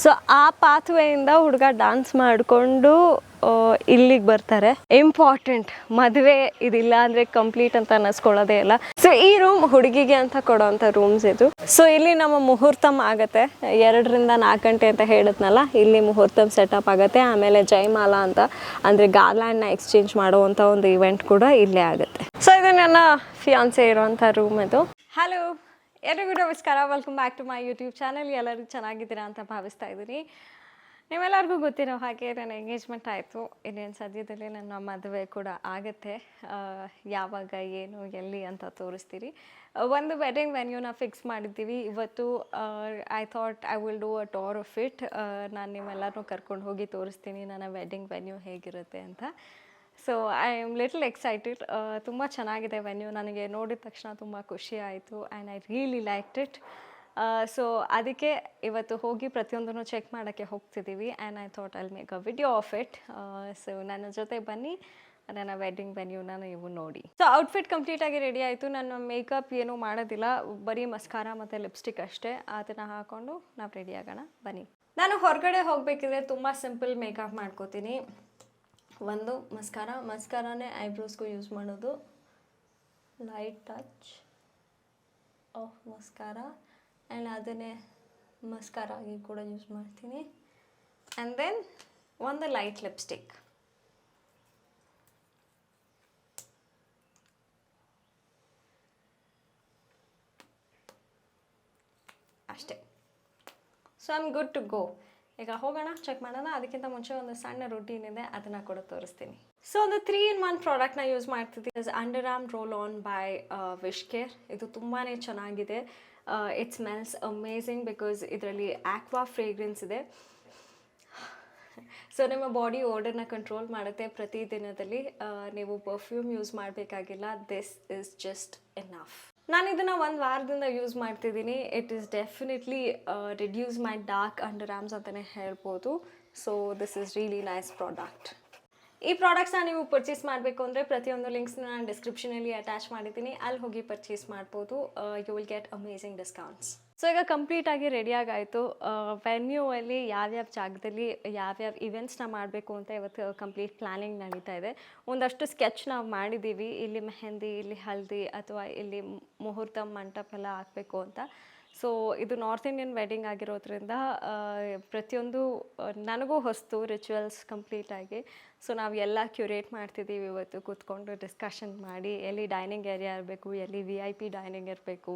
So ಆ ಪಾತ್ವೆಯಿಂದ ಹುಡುಗ dance ಮಾಡಿಕೊಂಡು ಇಲ್ಲಿಗೆ ಬರ್ತಾರೆ. ಇಂಪಾರ್ಟೆಂಟ್, ಮದುವೆ ಇದಿಲ್ಲ ಅಂದರೆ ಕಂಪ್ಲೀಟ್ ಅಂತ ಅನ್ನಿಸ್ಕೊಳ್ಳೋದೇ ಇಲ್ಲ. ಸೊ ಈ ರೂಮ್ ಹುಡುಗಿಗೆ ಅಂತ ಕೊಡೋವಂಥ ರೂಮ್ಸ್ ಇದು. ಸೊ ಇಲ್ಲಿ ನಮ್ಮ ಮುಹೂರ್ತಮ್ ಆಗುತ್ತೆ 2 ರಿಂದ 4 ಗಂಟೆ ಅಂತ ಹೇಳಿದ್ನಲ್ಲ, ಇಲ್ಲಿ ಮುಹೂರ್ತಮ್ ಸೆಟಪ್ ಆಗುತ್ತೆ. ಆಮೇಲೆ ಜಯಮಾಲಾ ಅಂತ ಅಂದರೆ ಗಾರ್ಲ್ಯಾಂಡ್ನ ಎಕ್ಸ್ಚೇಂಜ್ ಮಾಡುವಂಥ ಒಂದು ಇವೆಂಟ್ ಕೂಡ ಇಲ್ಲೇ ಆಗುತ್ತೆ. ಸೊ ಇದು ನನ್ನ ಫಿಯಾನ್ಸೆ ಇರುವಂಥ ರೂಮ್ ಇದು. ಹಲೋ ಎಲ್ಲರಿಗೂ ನಮಸ್ಕಾರ, welcome back to my YouTube channel. ಎಲ್ಲರೂ ಚೆನ್ನಾಗಿದ್ದೀರಾ ಅಂತ ಭಾವಿಸ್ತಾ ಇದ್ದೀನಿ. ನಿಮ್ಮೆಲ್ಲರಿಗೂ ಗೊತ್ತಿರೋ ಹಾಗೆ ನನ್ನ ಎಂಗೇಜ್ಮೆಂಟ್ ಆಯಿತು. ಇನ್ನೇನು ಸದ್ಯದಲ್ಲಿ ನನ್ನ ಮದುವೆ ಕೂಡ ಆಗುತ್ತೆ. ಯಾವಾಗ, ಏನು, ಎಲ್ಲಿ ಅಂತ ತೋರಿಸ್ತೀರಿ. ಒಂದು ವೆಡ್ಡಿಂಗ್ ವೆನ್ಯೂನ ಫಿಕ್ಸ್ ಮಾಡಿದ್ದೀವಿ ಇವತ್ತು. I thought I will do a tour of it. ನಾನು ನಿಮ್ಮೆಲ್ಲರೂ ಕರ್ಕೊಂಡು ಹೋಗಿ ತೋರಿಸ್ತೀನಿ ನನ್ನ ವೆಡ್ಡಿಂಗ್ ವೆನ್ಯೂ ಹೇಗಿರುತ್ತೆ ಅಂತ. So I am little excited. ತುಂಬ ಚೆನ್ನಾಗಿದೆ ವೆನ್ಯೂ. ನನಗೆ ನೋಡಿದ ತಕ್ಷಣ ತುಂಬ ಖುಷಿ ಆಯಿತು and I really liked it. So ಅದಕ್ಕೆ ಇವತ್ತು ಹೋಗಿ ಪ್ರತಿಯೊಂದನ್ನು ಚೆಕ್ ಮಾಡೋಕ್ಕೆ ಹೋಗ್ತಿದ್ದೀವಿ and I thought I'll make a video of it. So ನನ್ನ ಜೊತೆ ಬನ್ನಿ, ನನ್ನ ವೆಡ್ಡಿಂಗ್ ವೆನ್ಯೂನ ನೀವು ನೋಡಿ. ಸೊ ಔಟ್ಫಿಟ್ ಕಂಪ್ಲೀಟಾಗಿ ರೆಡಿ ಆಯಿತು. ನಾನು ಮೇಕಪ್ ಏನೂ ಮಾಡೋದಿಲ್ಲ, ಬರೀ ಮಸ್ಕಾರ ಮತ್ತು ಲಿಪ್ಸ್ಟಿಕ್ ಅಷ್ಟೇ. ಅದನ್ನು ಹಾಕ್ಕೊಂಡು ನಾವು ರೆಡಿ ಆಗೋಣ ಬನ್ನಿ. ನಾನು ಹೊರಗಡೆ ಹೋಗಬೇಕಿದ್ರೆ ತುಂಬ ಸಿಂಪಲ್ ಮೇಕಪ್ ಮಾಡ್ಕೋತೀನಿ. ಒಂದು ಮಸ್ಕಾರಾನೇ ಐಬ್ರೋಸ್ಗೂ ಯೂಸ್ ಮಾಡೋದು. Light touch of mascara and ಅದನ್ನೇ ಮಸ್ಕಾರಾಗಿ ಕೂಡ ಯೂಸ್ ಮಾಡ್ತೀನಿ. ಆ್ಯಂಡ್ ದೆನ್ ಒಂದು ಲೈಟ್ ಲಿಪ್ಸ್ಟಿಕ್. ಅಷ್ಟೇ. So I am good to go. ಈಗ ಹೋಗೋಣ, ಚೆಕ್ ಮಾಡೋಣ. ಅದಕ್ಕಿಂತ ಮುಂಚೆ ಒಂದು ಸಣ್ಣ ರೂಟೀನ್ ಇದೆ, ಅದನ್ನು ಕೂಡ ತೋರಿಸ್ತೀನಿ. ಸೊ ಒಂದು 3-in-1 ಪ್ರಾಡಕ್ಟ್ನ ಯೂಸ್ ಮಾಡ್ತಿದ್ದೀನಿ. Under arm roll on by WishCare. ಇದು ತುಂಬಾ ಚೆನ್ನಾಗಿದೆ. ಇಟ್ ಸ್ಮೆಲ್ಸ್ ಅಮೇಝಿಂಗ್ ಬಿಕಾಸ್ ಇದರಲ್ಲಿ ಆಕ್ವಾ ಫ್ರೇಗ್ರೆನ್ಸ್ ಇದೆ. ಸೊ ನಿಮ್ಮ ಬಾಡಿ ಓಡರ್ನ ಕಂಟ್ರೋಲ್ ಮಾಡುತ್ತೆ. ಪ್ರತಿದಿನದಲ್ಲಿ ನೀವು ಪರ್ಫ್ಯೂಮ್ ಯೂಸ್ ಮಾಡಬೇಕಾಗಿಲ್ಲ. This is just enough. ನಾನು ಇದನ್ನು 1 ವಾರದಿಂದ ಯೂಸ್ ಮಾಡ್ತಿದ್ದೀನಿ. It is definitely reduce my dark under arms ಅಂತಲೇ ಹೇಳ್ಬೋದು. So this is really nice product. ಈ ಪ್ರಾಡಕ್ಟ್ಸ್ನ ನೀವು ಪರ್ಚೇಸ್ ಮಾಡಬೇಕು ಅಂದರೆ ಪ್ರತಿಯೊಂದು ಲಿಂಕ್ಸ್ನ ನಾನು ಡಿಸ್ಕ್ರಿಪ್ಷನಲ್ಲಿ ಅಟ್ಯಾಚ್ ಮಾಡಿದ್ದೀನಿ. ಅಲ್ಲಿ ಹೋಗಿ ಪರ್ಚೇಸ್ ಮಾಡ್ಬೋದು. You will get amazing discounts. So ಈಗ ಕಂಪ್ಲೀಟಾಗಿ ರೆಡಿಯಾಗಾಯಿತು. ವೆನ್ಯೂ ಅಲ್ಲಿ ಯಾವ್ಯಾವ ಜಾಗದಲ್ಲಿ ಯಾವ್ಯಾವ ಇವೆಂಟ್ಸ್ನ ಮಾಡಬೇಕು ಅಂತ ಇವತ್ತು ಕಂಪ್ಲೀಟ್ ಪ್ಲ್ಯಾನಿಂಗ್ ನಡೀತಾ ಇದೆ. ಒಂದಷ್ಟು ಸ್ಕೆಚ್ ನಾವು ಮಾಡಿದ್ದೀವಿ. ಇಲ್ಲಿ ಮೆಹಂದಿ, ಇಲ್ಲಿ ಹಲ್ದಿ ಅಥವಾ ಇಲ್ಲಿ ಮುಹೂರ್ತ ಮಂಟಪ ಎಲ್ಲ ಹಾಕಬೇಕು ಅಂತ. ಸೊ ಇದು ನಾರ್ತ್ ಇಂಡಿಯನ್ ವೆಡ್ಡಿಂಗ್ ಆಗಿರೋದ್ರಿಂದ ಪ್ರತಿಯೊಂದು ನನಗೂ ಹೊಸ್ತು ರಿಚುವಲ್ಸ್ ಕಂಪ್ಲೀಟಾಗಿ. ಸೊ ನಾವು ಎಲ್ಲ ಕ್ಯೂರೇಟ್ ಮಾಡ್ತಿದ್ದೀವಿ ಇವತ್ತು ಕೂತ್ಕೊಂಡು ಡಿಸ್ಕಷನ್ ಮಾಡಿ. ಎಲ್ಲಿ ಡೈನಿಂಗ್ ಏರಿಯಾ ಇರಬೇಕು, ಎಲ್ಲಿ VIP ಡೈನಿಂಗ್ ಇರಬೇಕು,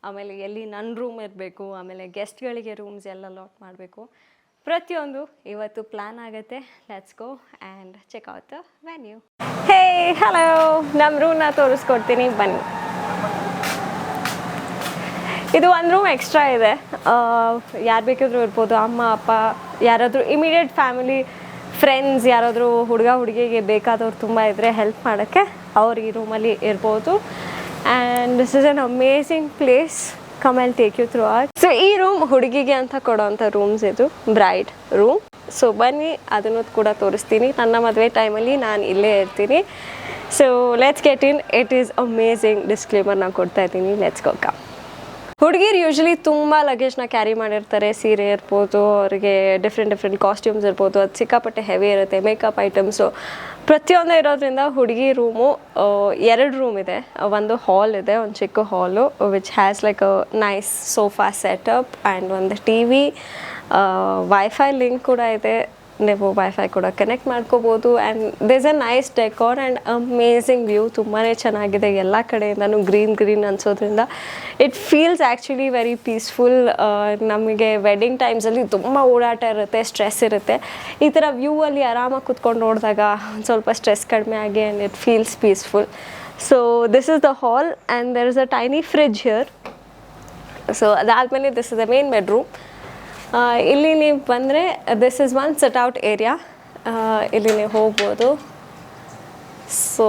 ಆಮೇಲೆ ಎಲ್ಲಿ ನನ್ನ ರೂಮ್ ಇರಬೇಕು, ಆಮೇಲೆ ಗೆಸ್ಟ್ಗಳಿಗೆ ರೂಮ್ಸ್ ಎಲ್ಲ ಲಾಟ್ ಮಾಡಬೇಕು. ಪ್ರತಿಯೊಂದು ಇವತ್ತು ಪ್ಲ್ಯಾನ್ ಆಗುತ್ತೆ. Let's go and check out the venue. Hey hello, ನಮ್ಮ ರೂಮ್ನ ತೋರಿಸ್ಕೊಡ್ತೀನಿ ಬನ್ನಿ. ಇದು ಒಂದು ರೂಮ್ ಎಕ್ಸ್ಟ್ರಾ ಇದೆ. ಯಾರು ಬೇಕಿದ್ರೂ ಇರ್ಬೋದು. ಅಮ್ಮ ಅಪ್ಪ, ಯಾರಾದರೂ ಇಮಿಡಿಯೇಟ್ ಫ್ಯಾಮಿಲಿ ಫ್ರೆಂಡ್ಸ್, ಯಾರಾದರೂ ಹುಡುಗ ಹುಡುಗಿಗೆ ಬೇಕಾದವ್ರು ತುಂಬ ಇದ್ದರೆ ಹೆಲ್ಪ್ ಮಾಡೋಕ್ಕೆ ಅವ್ರು ಈ ರೂಮಲ್ಲಿ ಇರ್ಬೋದು. And this is an amazing place. Come and take you through it. So ಈ ರೂಮ್ ಹುಡುಗಿಗೆ ಅಂತ ಕೊಡೋವಂಥ ರೂಮ್ಸ್ ಇದು, ಬ್ರೈಡ್ ರೂಮ್. ಸೊ ಬನ್ನಿ, ಅದನ್ನು ಕೂಡ ತೋರಿಸ್ತೀನಿ. ನನ್ನ ಮದುವೆ ಟೈಮಲ್ಲಿ ನಾನು ಇಲ್ಲೇ ಇರ್ತೀನಿ. So let's get in. It is amazing. Disclaimer ನಾನು ಕೊಡ್ತಾ ಇದ್ದೀನಿ. Let's go. ಕಮ್. ಹುಡುಗಿರು ಯೂಶ್ವಲಿ ತುಂಬ ಲಗೇಜ್ನ ಕ್ಯಾರಿ ಮಾಡಿರ್ತಾರೆ. ಸೀರೆ ಇರ್ಬೋದು, ಅವರಿಗೆ ಡಿಫ್ರೆಂಟ್ ಕಾಸ್ಟ್ಯೂಮ್ಸ್ ಇರ್ಬೋದು. ಅದು ಸಿಕ್ಕಾಪಟ್ಟೆ ಹೆವಿ ಇರುತ್ತೆ. ಮೇಕಪ್ ಐಟಮ್ಸು ಪ್ರತಿಯೊಂದು ಇರೋದ್ರಿಂದ ಹುಡುಗಿ ರೂಮು 2 ರೂಮ್ ಇದೆ. ಒಂದು ಹಾಲ್ ಇದೆ, ಒಂದು ಚಿಕ್ಕ hall which has like a nice sofa setup and ಒಂದು TV, ವೈಫೈ ಲಿಂಕ್ ಕೂಡ ಇದೆ. ನೀವು ವೈಫೈ ಕೂಡ ಕನೆಕ್ಟ್ ಮಾಡ್ಕೋಬೋದು. And this a nice decor and amazing view. ತುಂಬಾ ಚೆನ್ನಾಗಿದೆ. ಎಲ್ಲ ಕಡೆಯಿಂದನೂ ಗ್ರೀನ್ ಅನ್ಸೋದ್ರಿಂದ it feels actually very peaceful. ನಮಗೆ ವೆಡ್ಡಿಂಗ್ ಟೈಮ್ಸಲ್ಲಿ ತುಂಬ ಓಡಾಟ ಇರುತ್ತೆ, ಸ್ಟ್ರೆಸ್ ಇರುತ್ತೆ. ಈ ಥರ ವ್ಯೂ ಅಲ್ಲಿ ಆರಾಮಾಗಿ ಕುತ್ಕೊಂಡು ನೋಡಿದಾಗ ಒಂದು ಸ್ವಲ್ಪ ಸ್ಟ್ರೆಸ್ ಕಡಿಮೆ ಆಗಿ and it feels peaceful. So this is the hall and there is a tiny fridge here. So ಅದಾದಮೇಲೆ this is the main bedroom. ಇಲ್ಲಿ ನೀವು ಬಂದರೆ this is one sit out area. ಇಲ್ಲಿ ನೀವು ಹೋಗ್ಬೋದು. So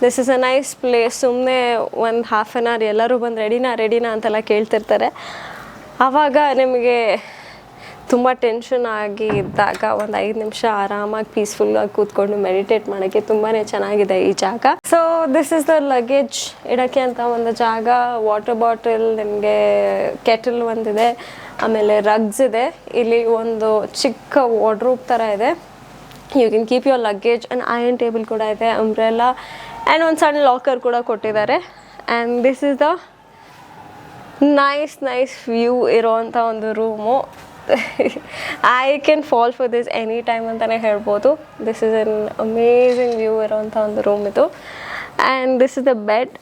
this is a nice place. ಸುಮ್ಮನೆ ಒಂದು half an hour ಎಲ್ಲರೂ ಬಂದು ರೆಡಿನಾ ಅಂತೆಲ್ಲ ಕೇಳ್ತಿರ್ತಾರೆ. ಆವಾಗ ನಿಮಗೆ ತುಂಬ ಟೆನ್ಷನ್ ಆಗಿ ಇದ್ದಾಗ ಒಂದು 5 ನಿಮಿಷ ಆರಾಮಾಗಿ ಪೀಸ್ಫುಲ್ಲಾಗಿ ಕೂತ್ಕೊಂಡು ಮೆಡಿಟೇಟ್ ಮಾಡೋಕ್ಕೆ ತುಂಬಾ ಚೆನ್ನಾಗಿದೆ ಈ ಜಾಗ. So this is the luggage ಇಡೋಕ್ಕೆ ಅಂತ ಒಂದು ಜಾಗ. ವಾಟರ್ ಬಾಟಲ್, ನಿಮಗೆ ಕೆಟಲ್ ಒಂದಿದೆ, ಆಮೇಲೆ ರಗ್ಸ್ ಇದೆ. ಇಲ್ಲಿ ಒಂದು ಚಿಕ್ಕ ವಾರ್ಡ್ರೋಬ್ ಥರ ಇದೆ. You can keep your luggage and iron table ಕೂಡ ಇದೆ, ಅಂಬ್ರೆಲ್ಲಾ ಆ್ಯಂಡ್ ಒಂದು ಸಣ್ಣ ಲಾಕರ್ ಕೂಡ ಕೊಟ್ಟಿದ್ದಾರೆ. And this is the nice view ಇರೋವಂಥ ಒಂದು room. I can fall for this any time ಅಂತಲೇ ಹೇಳ್ಬೋದು. This is an amazing view ಇರೋವಂಥ ಒಂದು ರೂಮ್ ಇದು. And this is the bed,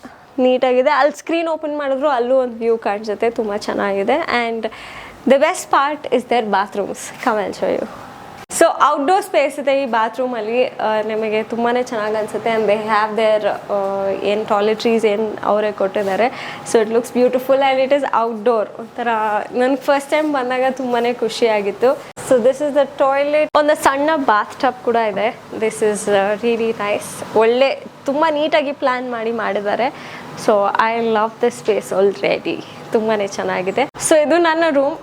ನೀಟಾಗಿದೆ. ಅಲ್ಲಿ ಸ್ಕ್ರೀನ್ ಓಪನ್ ಮಾಡಿದ್ರು ಅಲ್ಲೂ ಒಂದು ವ್ಯೂ ಕಾಣಿಸುತ್ತೆ, ತುಂಬ ಚೆನ್ನಾಗಿದೆ. And the best part is their bathrooms. Come I'll show you. So outdoor space ಇದೆ ಈ ಬಾತ್ರೂಮಲ್ಲಿ, ನಿಮಗೆ ತುಂಬಾ ಚೆನ್ನಾಗಿ ಅನಿಸುತ್ತೆ. ಆ್ಯಂಡ್ ದೇ ಹ್ಯಾವ್ ದೇರ್ ಏನು ಟಾಯ್ಲೆಟ್ರೀಸ್ ಏನು ಅವರೇ ಕೊಟ್ಟಿದ್ದಾರೆ. So it looks beautiful and it is outdoor. ಒಂಥರ ನನಗೆ ಫಸ್ಟ್ ಟೈಮ್ ಬಂದಾಗ ತುಂಬಾ ಖುಷಿಯಾಗಿತ್ತು. So this is the toilet. ಒಂದು ಸಣ್ಣ ಬಾತ್ ಟಬ್ ಕೂಡ ಇದೆ. This is really nice. ಒಳ್ಳೆ ತುಂಬ ನೀಟಾಗಿ ಪ್ಲ್ಯಾನ್ ಮಾಡಿದ್ದಾರೆ. So I love this space already, ತುಂಬಾ ಚೆನ್ನಾಗಿದೆ. ಸೊ ಇದು ನನ್ನ ರೂಮ್.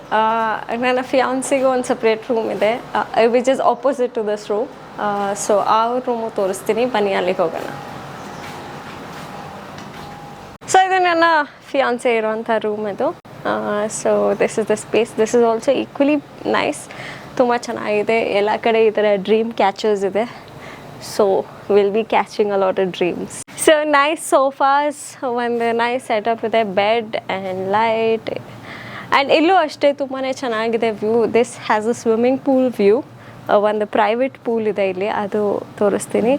ನನ್ನ ಫಿಯಾನ್ಸಿಗೂ ಒಂದು ಸಪ್ರೇಟ್ ರೂಮ್ ಇದೆ which is opposite to this room. So ಆ ರೂಮು ತೋರಿಸ್ತೀನಿ, ಬನ್ನಿ ಅಲ್ಲಿಗೆ ಹೋಗೋಣ. ಸೊ ಇದು ನನ್ನ ಫಿಯಾನ್ಸೆ ಇರುವಂಥ ರೂಮ್ ಇದು. So this is the space. This is also equally nice, ತುಂಬ ಚೆನ್ನಾಗಿದೆ. ಎಲ್ಲ ಕಡೆ ಈ ಥರ ಡ್ರೀಮ್ ಕ್ಯಾಚರ್ಸ್ ಇದೆ. So will be catching a lot of dreams. So nice sofas, ಒಂದು ನೈಸ್ ಸೆಟಪ್ ಇದೆ, ಬೆಡ್ ಆ್ಯಂಡ್ ಲೈಟ್. ಆ್ಯಂಡ್ ಇಲ್ಲೂ ಅಷ್ಟೇ ತುಂಬಾ ಚೆನ್ನಾಗಿದೆ view. This has a swimming pool view. ಒಂದು ಪ್ರೈವೇಟ್ ಪೂಲ್ ಇದೆ ಇಲ್ಲಿ, ಅದು ತೋರಿಸ್ತೀನಿ.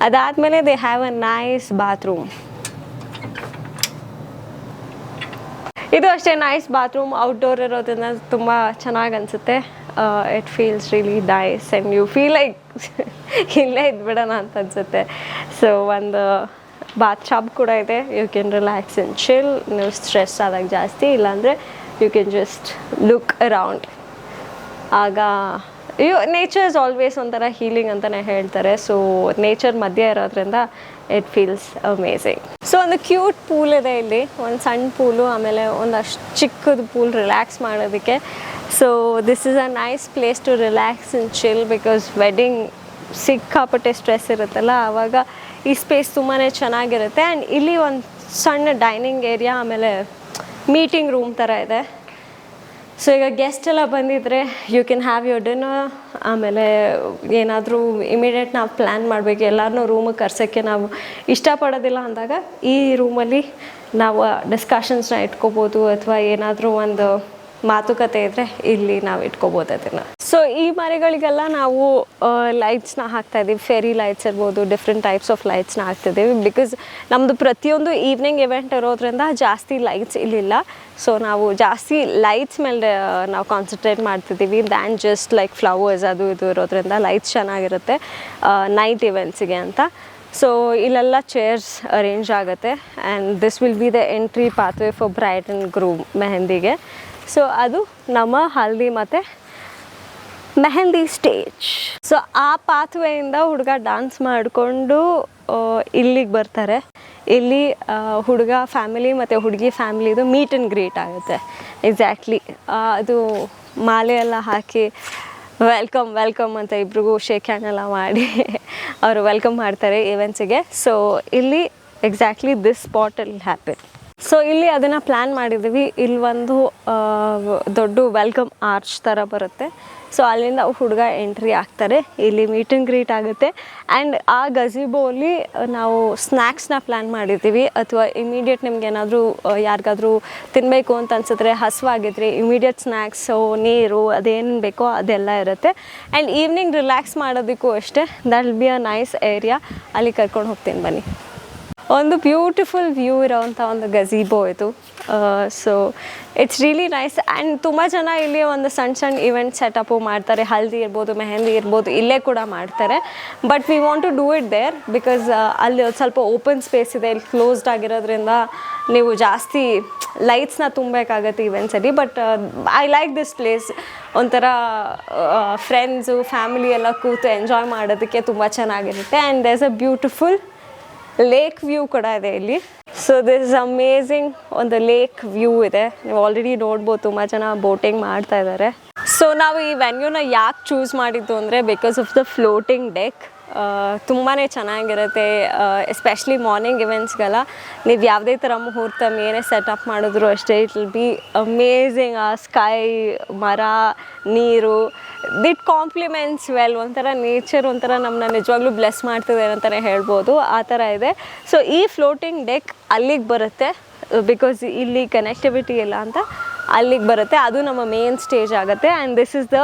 ಅದಾದಮೇಲೆ they have a nice bathroom. ಇದು ಅಷ್ಟೇ ನೈಸ್ ಬಾತ್ರೂಮ್. ಔಟ್ಡೋರ್ ಇರೋದ್ರಿಂದ ತುಂಬ ಚೆನ್ನಾಗಿ ಅನಿಸುತ್ತೆ. It feels really nice and you feel like ಇಲ್ಲೇ ಇದ್ಬಿಡೋಣ ಅಂತ ಅನಿಸುತ್ತೆ. ಸೊ ಒಂದು ಬಾತ್ ಟಬ್ ಕೂಡ ಇದೆ. You can relax and chill. ನೀವು ಸ್ಟ್ರೆಸ್ ಆದಾಗ ಜಾಸ್ತಿ, ಇಲ್ಲಾಂದರೆ you can just look around. ಆಗ ನೇಚರ್ ಇಸ್ ಆಲ್ವೇಸ್ ಒಂಥರ ಹೀಲಿಂಗ್ ಅಂತಲೇ ಹೇಳ್ತಾರೆ. ಸೊ ನೇಚರ್ ಮಧ್ಯೆ ಇರೋದ್ರಿಂದ ಇಟ್ ಫೀಲ್ಸ್ ಅಮೇಝಿಂಗ್. ಸೊ ಒಂದು ಕ್ಯೂಟ್ ಪೂಲ್ ಇದೆ ಇಲ್ಲಿ, ಒಂದು ಸಣ್ಣ ಪೂಲು, ಆಮೇಲೆ ಒಂದಷ್ಟು ಚಿಕ್ಕದು ಪೂಲ್ ರಿಲ್ಯಾಕ್ಸ್ ಮಾಡೋದಕ್ಕೆ. So this is a nice place to relax and chill because wedding ಸಿಕ್ಕಾಪಟ್ಟೆ ಸ್ಟ್ರೆಸ್ ಇರುತ್ತಲ್ಲ, ಆವಾಗ ಈ ಸ್ಪೇಸ್ ತುಂಬಾ ಚೆನ್ನಾಗಿರುತ್ತೆ. ಆ್ಯಂಡ್ ಇಲ್ಲಿ ಒಂದು ಸಣ್ಣ ಡೈನಿಂಗ್ ಏರಿಯಾ, ಆಮೇಲೆ ಮೀಟಿಂಗ್ ರೂಮ್ ಥರ ಇದೆ. ಸೊ ಈಗ ಗೆಸ್ಟ್ ಎಲ್ಲ ಬಂದಿದ್ದರೆ you can have your dinner. ಆಮೇಲೆ ಏನಾದರೂ ಇಮಿಡಿಯೇಟ್ ನಾವು ಪ್ಲ್ಯಾನ್ ಮಾಡಬೇಕು, ಎಲ್ಲರನ್ನೂ ರೂಮಿಗೆ ಕರ್ಸೋಕ್ಕೆ ನಾವು ಇಷ್ಟಪಡೋದಿಲ್ಲ ಅಂದಾಗ ಈ ರೂಮಲ್ಲಿ ನಾವು ಡಿಸ್ಕಷನ್ಸ್ನ ಇಟ್ಕೋಬೋದು, ಅಥವಾ ಏನಾದರೂ ಒಂದು ಮಾತುಕತೆ ಇದ್ದರೆ ಇಲ್ಲಿ ನಾವು ಇಟ್ಕೋಬೋದು ಅದನ್ನು. ಸೊ ಈ ಮನೆಗಳಿಗೆಲ್ಲ ನಾವು ಲೈಟ್ಸ್ನ ಹಾಕ್ತಾಯಿದ್ದೀವಿ. ಫೇರಿ ಲೈಟ್ಸ್ ಇರ್ಬೋದು, ಡಿಫ್ರೆಂಟ್ ಟೈಪ್ಸ್ ಆಫ್ ಲೈಟ್ಸ್ನ ಹಾಕ್ತಿದ್ದೀವಿ. ಬಿಕಾಸ್ ನಮ್ಮದು ಪ್ರತಿಯೊಂದು ಈವ್ನಿಂಗ್ ಇವೆಂಟ್ ಇರೋದ್ರಿಂದ ಜಾಸ್ತಿ ಲೈಟ್ಸ್ ಇಲ್ಲಿಲ್ಲ. ಸೊ ನಾವು ಜಾಸ್ತಿ ಲೈಟ್ಸ್ ಮೇಲೆ ನಾವು ಕಾನ್ಸಂಟ್ರೇಟ್ ಮಾಡ್ತಿದ್ದೀವಿ ದ್ಯಾನ್ ಜಸ್ಟ್ ಲೈಕ್ ಫ್ಲವರ್ಸ್ ಅದು ಇದು ಇರೋದ್ರಿಂದ ಲೈಟ್ಸ್ ಚೆನ್ನಾಗಿರುತ್ತೆ ನೈಟ್ ಇವೆಂಟ್ಸಿಗೆ ಅಂತ. ಸೊ ಇಲ್ಲೆಲ್ಲ ಚೇರ್ಸ್ ಅರೇಂಜ್ ಆಗುತ್ತೆ. And this will be the entry pathway for bride and groom ಮೆಹಂದಿಗೆ. ಸೊ ಅದು ನಮ್ಮ ಹಲ್ದಿ ಮತ್ತು ಮೆಹಂದಿ ಸ್ಟೇಜ್. ಸೊ ಆ ಪಾತ್ವೆಯಿಂದ ಹುಡುಗ ಡ್ಯಾನ್ಸ್ ಮಾಡಿಕೊಂಡು ಇಲ್ಲಿಗೆ ಬರ್ತಾರೆ. ಇಲ್ಲಿ ಹುಡುಗ ಫ್ಯಾಮಿಲಿ ಮತ್ತು ಹುಡುಗಿ ಫ್ಯಾಮಿಲಿದು ಮೀಟ್ ಆ್ಯಂಡ್ ಗ್ರೀಟ್ ಆಗುತ್ತೆ. ಎಕ್ಸಾಕ್ಟ್ಲಿ ಅದು ಮಾಲೆ ಎಲ್ಲ ಹಾಕಿ ವೆಲ್ಕಮ್ ಅಂತ ಇಬ್ರಿಗೂ ಶೇಕ್ ಹ್ಯಾಂಡ್ ಎಲ್ಲ ಮಾಡಿ ಅವರು ವೆಲ್ಕಮ್ ಮಾಡ್ತಾರೆ ಇವೆಂಟ್ಸಿಗೆ. ಸೊ ಇಲ್ಲಿ ಎಕ್ಸಾಕ್ಟ್ಲಿ ದಿಸ್ ಸ್ಪಾಟಲ್ಲಿ ಹ್ಯಾಪನ್. ಸೊ ಇಲ್ಲಿ ಅದನ್ನು ಪ್ಲ್ಯಾನ್ ಮಾಡಿದ್ದೀವಿ. ಇಲ್ಲಿ ಒಂದು ದೊಡ್ಡ ವೆಲ್ಕಮ್ ಆರ್ಚ್ ಥರ ಬರುತ್ತೆ. ಸೊ ಅಲ್ಲಿಂದ ಹುಡುಗ ಎಂಟ್ರಿ ಆಗ್ತಾರೆ, ಇಲ್ಲಿ ಮೀಟ್ ಆ್ಯಂಡ್ ಗ್ರೀಟ್ ಆಗುತ್ತೆ. ಆ್ಯಂಡ್ ಆ ಗಜಿಬೋಲಿ ನಾವು ಸ್ನ್ಯಾಕ್ಸ್ನ ಪ್ಲ್ಯಾನ್ ಮಾಡಿದ್ದೀವಿ. ಅಥವಾ ಇಮಿಡಿಯೇಟ್ ನಿಮ್ಗೆ ಏನಾದರೂ ಯಾರಿಗಾದ್ರೂ ತಿನ್ನಬೇಕು ಅಂತ ಅನ್ಸಿದ್ರೆ, ಹಸುವಾಗಿದ್ರೆ ಇಮಿಡಿಯೇಟ್ ಸ್ನ್ಯಾಕ್ಸು, ನೀರು, ಅದೇನು ಬೇಕೋ ಅದೆಲ್ಲ ಇರುತ್ತೆ. ಆ್ಯಂಡ್ ಈವ್ನಿಂಗ್ ರಿಲ್ಯಾಕ್ಸ್ ಮಾಡೋದಕ್ಕೂ ಅಷ್ಟೇ that will be a nice area. ಅಲ್ಲಿ ಕರ್ಕೊಂಡು ಹೋಗ್ತೀನಿ ಬನ್ನಿ. ಒಂದು ಬ್ಯೂಟಿಫುಲ್ ವ್ಯೂ ಇರೋವಂಥ ಒಂದು ಗಜೀಬೋ ಇದು. So it's really nice. And ತುಂಬ ಜನ ಇಲ್ಲಿ ಒಂದು ಸಣ್ಣ ಇವೆಂಟ್ ಸೆಟಪ್ಪು ಮಾಡ್ತಾರೆ. ಹಲ್ದಿ ಇರ್ಬೋದು, ಮೆಹಂದಿ ಇರ್ಬೋದು, ಇಲ್ಲೇ ಕೂಡ ಮಾಡ್ತಾರೆ. But we want to do it there because ಅಲ್ಲಿ ಸ್ವಲ್ಪ ಓಪನ್ ಸ್ಪೇಸ್ ಇದೆ. ಇಲ್ಲಿ ಕ್ಲೋಸ್ಡ್ ಆಗಿರೋದ್ರಿಂದ ನೀವು ಜಾಸ್ತಿ ಲೈಟ್ಸ್ನ ತುಂಬಬೇಕಾಗತ್ತೆ ಇವೆಂಟ್ಸಲ್ಲಿ. But I like this place. ಒಂಥರ ಫ್ರೆಂಡ್ಸು ಫ್ಯಾಮಿಲಿ ಎಲ್ಲ ಕೂತು ಎಂಜಾಯ್ ಮಾಡೋದಕ್ಕೆ ತುಂಬ ಚೆನ್ನಾಗಿರುತ್ತೆ. And there is a beautiful lake view ಕೂಡ ಇದೆ ಇಲ್ಲಿ. So this is amazing. ಒಂದು ಲೇಕ್ ವ್ಯೂ ಇದೆ, ನೀವು ಆಲ್ರೆಡಿ ನೋಡ್ಬೋದು. ತುಂಬ ಜನ ಬೋಟಿಂಗ್ ಮಾಡ್ತಾ ಇದ್ದಾರೆ. ಸೊ ನಾವು ಈ ವೆನ್ಯೂನ ಯಾಕೆ ಚೂಸ್ ಮಾಡಿದ್ದು ಅಂದರೆ because of the floating deck. ತುಂಬಾ ಚೆನ್ನಾಗಿರುತ್ತೆ. ಎಸ್ಪೆಷಲಿ ಮಾರ್ನಿಂಗ್ ಇವೆಂಟ್ಸ್ಗೆಲ್ಲ ನೀವು ಯಾವುದೇ ಥರ ಮುಹೂರ್ತ ಏನೇ ಸೆಟಪ್ ಮಾಡಿದ್ರು ಅಷ್ಟೇ, ಇಟ್ ವಿಲ್ ಬಿ ಅಮೇಝಿಂಗ್. ಆ ಸ್ಕೈ, ಮರ, ನೀರು, ದಿಟ್ ಕಾಂಪ್ಲಿಮೆಂಟ್ಸ್ ವೆಲ್. ಒಂಥರ ನೇಚರ್ ಒಂಥರ ನಮ್ಮನ್ನ ನಿಜವಾಗ್ಲೂ ಬ್ಲೆಸ್ ಮಾಡ್ತಿದೆ ಅಂತಲೇ ಹೇಳ್ಬೋದು, ಆ ಥರ ಇದೆ. ಸೊ ಈ ಫ್ಲೋಟಿಂಗ್ ಡೆಕ್ ಅಲ್ಲಿಗೆ ಬರುತ್ತೆ, ಬಿಕಾಸ್ ಇಲ್ಲಿ ಕನೆಕ್ಟಿವಿಟಿ ಇಲ್ಲ ಅಂತ ಅಲ್ಲಿಗೆ ಬರುತ್ತೆ. ಅದು ನಮ್ಮ ಮೇನ್ ಸ್ಟೇಜ್ ಆಗುತ್ತೆ. And this is the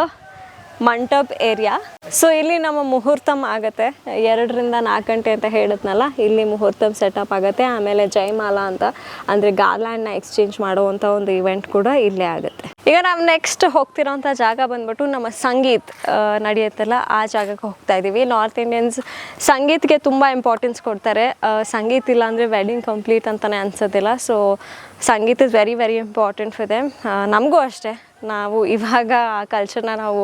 mandap area. So ಇಲ್ಲಿ ನಮ್ಮ ಮುಹೂರ್ತಮ್ ಆಗುತ್ತೆ 2 ರಿಂದ 4 ಗಂಟೆ ಅಂತ ಹೇಳಿದ್ನಲ್ಲ, ಇಲ್ಲಿ ಮುಹೂರ್ತಮ್ ಸೆಟಪ್ ಆಗುತ್ತೆ. ಆಮೇಲೆ ಜಯಮಾಲ ಅಂತ ಅಂದರೆ ಗಾರ್ಲ್ಯಾಂಡ್ನ ಎಕ್ಸ್ಚೇಂಜ್ ಮಾಡುವಂಥ ಒಂದು ಇವೆಂಟ್ ಕೂಡ ಇಲ್ಲೇ ಆಗುತ್ತೆ. ಈಗ ನಾವು ನೆಕ್ಸ್ಟ್ ಹೋಗ್ತಿರೋಂಥ ಜಾಗ ಬಂದ್ಬಿಟ್ಟು ನಮ್ಮ ಸಂಗೀತ್ ನಡೆಯುತ್ತಲ್ಲ ಆ ಜಾಗಕ್ಕೆ ಹೋಗ್ತಾ ಇದ್ದೀವಿ. ನಾರ್ತ್ ಇಂಡಿಯನ್ಸ್ ಸಂಗೀತ್ಗೆ ತುಂಬ ಇಂಪಾರ್ಟೆನ್ಸ್ ಕೊಡ್ತಾರೆ. ಸಂಗೀತ್ ಇಲ್ಲ ಅಂದರೆ ವೆಡ್ಡಿಂಗ್ ಕಂಪ್ಲೀಟ್ ಅಂತಲೇ ಅನ್ಸೋದಿಲ್ಲ. So sangeet is very very important for them. ನಮಗೂ ಅಷ್ಟೇ, ನಾವು ಇವಾಗ ಆ ಕಲ್ಚರ್ನ ನಾವು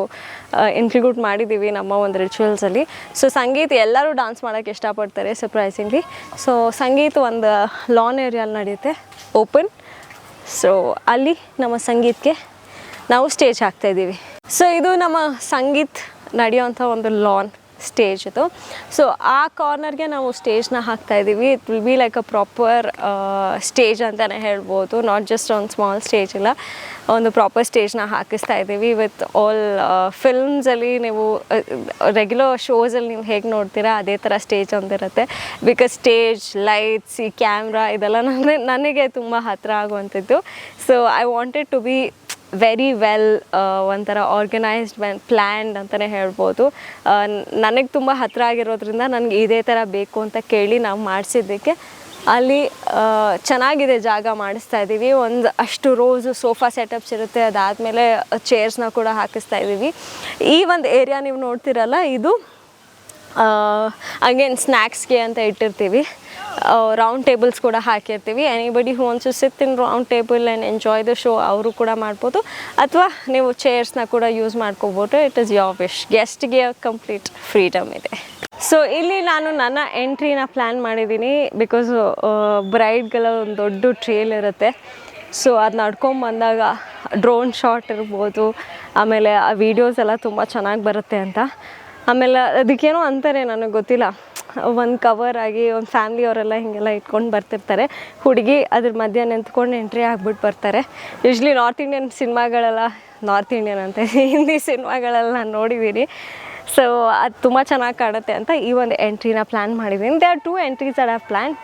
ಇನ್ಕ್ಲೂಡ್ ಮಾಡಿದ್ದೀವಿ ನಮ್ಮ ಒಂದು ರಿಚುವಲ್ಸಲ್ಲಿ. ಸೊ ಸಂಗೀತ ಎಲ್ಲರೂ ಡಾನ್ಸ್ ಮಾಡೋಕ್ಕೆ ಇಷ್ಟಪಡ್ತಾರೆ ಸರ್ಪ್ರೈಸಿಂಗ್ಲಿ. ಸೊ ಸಂಗೀತ ಒಂದು ಲಾನ್ ಏರಿಯಲ್ಲಿ ನಡೆಯುತ್ತೆ, ಓಪನ್. ಸೊ ಅಲ್ಲಿ ನಮ್ಮ ಸಂಗೀತಕ್ಕೆ ನಾವು ಸ್ಟೇಜ್ ಹಾಕ್ತಾಯಿದ್ದೀವಿ. ಸೊ ಇದು ನಮ್ಮ ಸಂಗೀತ್ ನಡೆಯೋವಂಥ ಒಂದು ಲಾನ್ ಸ್ಟೇಜ್ ಇದು. ಸೊ ಆ ಕಾರ್ನರ್ಗೆ ನಾವು ಸ್ಟೇಜ್ನ ಹಾಕ್ತಾಯಿದ್ದೀವಿ. It will be like a proper stage ಅಂತಲೇ ಹೇಳ್ಬೋದು. ನಾಟ್ ಜಸ್ಟ್ ಒಂದು ಸ್ಮಾಲ್ ಸ್ಟೇಜ್ ಇಲ್ಲ, ಒಂದು ಪ್ರಾಪರ್ ಸ್ಟೇಜ್ನ ಹಾಕಿಸ್ತಾ ಇದ್ದೀವಿ ವಿತ್ ಆಲ್ ಫಿಲ್ಮ್ಸಲ್ಲಿ ನೀವು ರೆಗ್ಯುಲರ್ ಶೋಸಲ್ಲಿ ನೀವು ಹೇಗೆ ನೋಡ್ತೀರಾ ಅದೇ ಥರ ಸ್ಟೇಜ್ ಒಂದಿರುತ್ತೆ. ಬಿಕಾಸ್ ಸ್ಟೇಜ್, ಲೈಟ್ಸ್, ಈ ಕ್ಯಾಮ್ರಾ ಇದೆಲ್ಲ ನನಗೆ ತುಂಬ ಹತ್ತಿರ ಆಗುವಂಥದ್ದು. So I wanted to be very well ಒಂಥರ ಆರ್ಗನೈಸ್ಡ್ ಪ್ಲ್ಯಾನ್ಡ್ ಅಂತಲೇ ಹೇಳ್ಬೋದು. ನನಗೆ ತುಂಬ ಹತ್ತಿರ ಆಗಿರೋದ್ರಿಂದ ನನಗೆ ಇದೇ ಥರ ಬೇಕು ಅಂತ ಕೇಳಿ ನಾವು ಮಾಡಿಸಿದ್ದಕ್ಕೆ ಅಲ್ಲಿ ಚೆನ್ನಾಗಿದೆ ಜಾಗ ಮಾಡಿಸ್ತಾ ಇದ್ದೀವಿ. ಒಂದು ಅಷ್ಟು ರೋಸು ಸೋಫಾ ಸೆಟಪ್ಸ್ ಇರುತ್ತೆ, ಅದಾದಮೇಲೆ ಚೇರ್ಸ್ನ ಕೂಡ ಹಾಕಿಸ್ತಾ ಇದ್ದೀವಿ. ಈ ಒಂದು ಏರಿಯಾ ನೀವು ನೋಡ್ತಿರಲ್ಲ, ಇದು ಅಗೇನ್ ಸ್ನ್ಯಾಕ್ಸ್ಗೆ ಅಂತ ಇಟ್ಟಿರ್ತೀವಿ. ರೌಂಡ್ ಟೇಬಲ್ಸ್ ಕೂಡ ಹಾಕಿರ್ತೀವಿ. Anybody who wants to sit in round table and enjoy the show ಅವರು ಕೂಡ ಮಾಡ್ಬೋದು, ಅಥವಾ ನೀವು ಚೇರ್ಸ್ನ ಕೂಡ ಯೂಸ್ ಮಾಡ್ಕೋಬೋದು. It is your wish. ಗೆಸ್ಟ್ಗೆ ಕಂಪ್ಲೀಟ್ ಫ್ರೀಡಮ್ ಇದೆ. ಸೊ ಇಲ್ಲಿ ನಾನು ನನ್ನ ಎಂಟ್ರಿನ ಪ್ಲ್ಯಾನ್ ಮಾಡಿದ್ದೀನಿ. ಬಿಕಾಸ್ ಬ್ರೈಡ್ಗೆಲ್ಲ ಒಂದು ದೊಡ್ಡ ಟ್ರೇಲ್ ಇರುತ್ತೆ. ಸೊ ಅದು ನಡ್ಕೊಂಬಂದಾಗ ಡ್ರೋನ್ ಶಾಟ್ ಇರ್ಬೋದು, ಆಮೇಲೆ ಆ ವೀಡಿಯೋಸ್ ಎಲ್ಲ ತುಂಬ ಚೆನ್ನಾಗಿ ಬರುತ್ತೆ ಅಂತ. ಆಮೇಲೆ ಅದಕ್ಕೇನೋ ಅಂತಾರೆ, ನನಗೆ ಗೊತ್ತಿಲ್ಲ, ಒಂದು ಕವರ್ ಆಗಿ ಒಂದು ಫ್ಯಾಮ್ಲಿಯವರೆಲ್ಲ ಹೀಗೆಲ್ಲ ಇಟ್ಕೊಂಡು ಬರ್ತಿರ್ತಾರೆ. ಹುಡುಗಿ ಅದ್ರ ಮಧ್ಯೆ ನಿಂತ್ಕೊಂಡು ಎಂಟ್ರಿ ಆಗಿಬಿಟ್ಟು ಬರ್ತಾರೆ. ಯೂಶ್ವಲಿ ನಾರ್ತ್ ಇಂಡಿಯನ್ ಸಿನಿಮಾಗಳೆಲ್ಲ, ನಾರ್ತ್ ಇಂಡಿಯನ್ ಅಂತ ಹಿಂದಿ ಸಿನಿಮಾಗಳೆಲ್ಲ ನಾನು ನೋಡಿದ್ದೀನಿ. ಸೊ ಅದು ತುಂಬ ಚೆನ್ನಾಗಿ ಕಾಣುತ್ತೆ ಅಂತ ಈ ಒಂದು ಎಂಟ್ರಿನ ಪ್ಲ್ಯಾನ್ ಮಾಡಿದ್ದೀನಿ. They are 2 entries are have plan.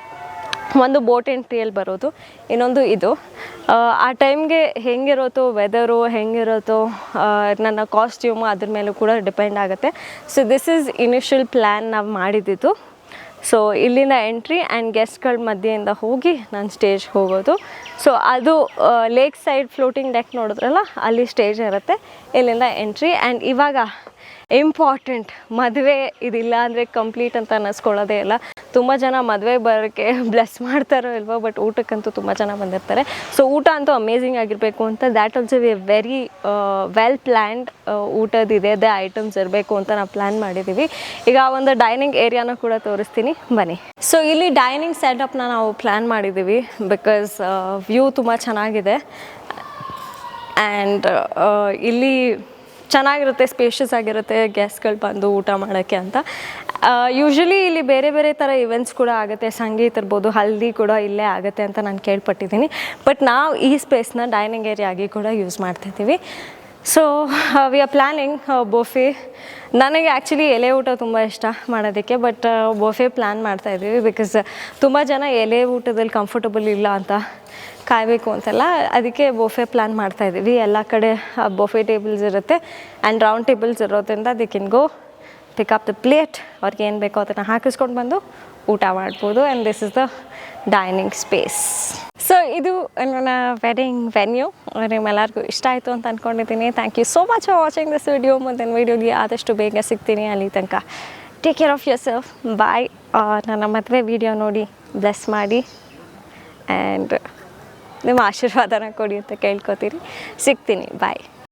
ಒಂದು ಬೋಟ್ ಎಂಟ್ರಿಯಲ್ಲಿ ಬರೋದು, ಇನ್ನೊಂದು ಇದು. ಆ ಟೈಮ್ಗೆ ಹೆಂಗಿರುತ್ತೋ ವೆದರು, ಹೆಂಗಿರುತ್ತೋ ನನ್ನ ಕಾಸ್ಟ್ಯೂಮು ಅದ್ರ ಮೇಲೂ ಕೂಡ ಡಿಪೆಂಡ್ ಆಗುತ್ತೆ. So this is initial plan ನಾವು ಮಾಡಿದ್ದಿದ್ದು. ಸೊ ಇಲ್ಲಿಂದ ಎಂಟ್ರಿ ಆ್ಯಂಡ್ ಗೆಸ್ಟ್ಗಳ ಮಧ್ಯೆಯಿಂದ ಹೋಗಿ ನಾನು ಸ್ಟೇಜ್ ಹೋಗೋದು. ಸೊ ಅದು ಲೇಕ್ ಸೈಡ್ ಫ್ಲೋಟಿಂಗ್ ಡೆಕ್ ನೋಡಿದ್ರಲ್ಲ, ಅಲ್ಲಿ ಸ್ಟೇಜ್ ಇರುತ್ತೆ. ಇಲ್ಲಿಂದ ಎಂಟ್ರಿ. ಆ್ಯಂಡ್ ಇವಾಗ ಇಂಪಾರ್ಟೆಂಟ್, ಮದುವೆ ಇದಿಲ್ಲ ಅಂದರೆ ಕಂಪ್ಲೀಟ್ ಅಂತ ಅನ್ನಿಸ್ಕೊಳ್ಳೋದೇ ಇಲ್ಲ. ತುಂಬ ಜನ ಮದುವೆಗೆ ಬರೋಕ್ಕೆ ಬ್ಲೆಸ್ ಮಾಡ್ತಾರೋ ಇಲ್ವೋ, ಬಟ್ ಊಟಕ್ಕಂತೂ ತುಂಬ ಜನ ಬಂದಿರ್ತಾರೆ. ಸೊ ಊಟ ಅಂತೂ ಅಮೇಝಿಂಗ್ ಆಗಿರಬೇಕು ಅಂತ, that also we very well planned. ಊಟದಿದೆ ಅದೇ ಐಟಮ್ಸ್ ಇರಬೇಕು ಅಂತ ನಾವು ಪ್ಲ್ಯಾನ್ ಮಾಡಿದ್ದೀವಿ. ಈಗ ಒಂದು ಡೈನಿಂಗ್ ಏರಿಯಾನ ಕೂಡ ತೋರಿಸ್ತೀನಿ ಬನ್ನಿ. ಸೊ ಇಲ್ಲಿ ಡೈನಿಂಗ್ ಸೆಟಪ್ನ ನಾವು ಪ್ಲ್ಯಾನ್ ಮಾಡಿದ್ದೀವಿ. ಬಿಕಾಸ್ ವ್ಯೂ ತುಂಬ ಚೆನ್ನಾಗಿದೆ ಆ್ಯಂಡ್ ಇಲ್ಲಿ ಚೆನ್ನಾಗಿರುತ್ತೆ, ಸ್ಪೇಷಿಯಸ್ ಆಗಿರುತ್ತೆ ಗೆಸ್ಟ್ಗಳು ಬಂದು ಊಟ ಮಾಡೋಕ್ಕೆ ಅಂತ. ಯೂಶ್ವಲಿ ಇಲ್ಲಿ ಬೇರೆ ಬೇರೆ ಥರ ಇವೆಂಟ್ಸ್ ಕೂಡ ಆಗುತ್ತೆ. ಸಂಗೀತ ಇರ್ಬೋದು, ಹಲ್ದಿ ಕೂಡ ಇಲ್ಲೇ ಆಗುತ್ತೆ ಅಂತ ನಾನು ಕೇಳ್ಪಟ್ಟಿದ್ದೀನಿ. ಬಟ್ ನಾವು ಈ ಸ್ಪೇಸ್ನ ಡೈನಿಂಗ್ ಏರಿಯಾ ಆಗಿ ಕೂಡ ಯೂಸ್ ಮಾಡ್ತಾಯಿದ್ದೀವಿ. So we are planning buffet. ನನಗೆ ಆ್ಯಕ್ಚುಲಿ ಎಲೆ ಊಟ ತುಂಬ ಇಷ್ಟ ಮಾಡೋದಕ್ಕೆ, ಬಟ್ ಬೋಫೆ ಪ್ಲ್ಯಾನ್ ಮಾಡ್ತಾಯಿದ್ದೀವಿ. ಬಿಕಾಸ್ ತುಂಬ ಜನ ಎಲೆ ಊಟದಲ್ಲಿ ಕಂಫರ್ಟಬಲ್ ಇಲ್ಲ ಅಂತ ಕಾಯಬೇಕು ಅಂತೆಲ್ಲ, ಅದಕ್ಕೆ ಬೋಫೆ ಪ್ಲ್ಯಾನ್ ಮಾಡ್ತಾಯಿದ್ದೀವಿ. ಎಲ್ಲ ಕಡೆ ಬೋಫೆ ಟೇಬಲ್ಸ್ ಇರುತ್ತೆ ಆ್ಯಂಡ್ ರೌಂಡ್ ಟೇಬಲ್ಸ್ ಇರೋದ್ರಿಂದ they can go pick up the plate. ಅವ್ರಿಗೆ ಏನು ಬೇಕೋ ಅದನ್ನು ಹಾಕಿಸ್ಕೊಂಡು ಬಂದು ಊಟ ಮಾಡ್ಬೋದು. And this is the dining space. So ಇದು ನನ್ನ ವೆಡ್ಡಿಂಗ್ ವೆನ್ಯೂ. ನಿಮ್ಮೆಲ್ಲರಿಗೂ ಇಷ್ಟ ಆಯಿತು ಅಂತ ಅಂದ್ಕೊಂಡಿದ್ದೀನಿ. Thank you so much for watching this video. ಮುಂದಿನ ವೀಡಿಯೋಗೆ ಆದಷ್ಟು ಬೇಗ ಸಿಗ್ತೀನಿ. ಅಲ್ಲಿ ತನಕ take care of yourself. Bye. ನನ್ನ ಮದುವೆ ವೀಡಿಯೋ ನೋಡಿ ಬ್ಲೆಸ್ ಮಾಡಿ ಆ್ಯಂಡ್ ನಿಮ್ಮ ಆಶೀರ್ವಾದನ ಕೊಡಿ ಅಂತ ಕೇಳ್ಕೊತೀನಿ. ಸಿಗ್ತೀನಿ. ಬಾಯ್.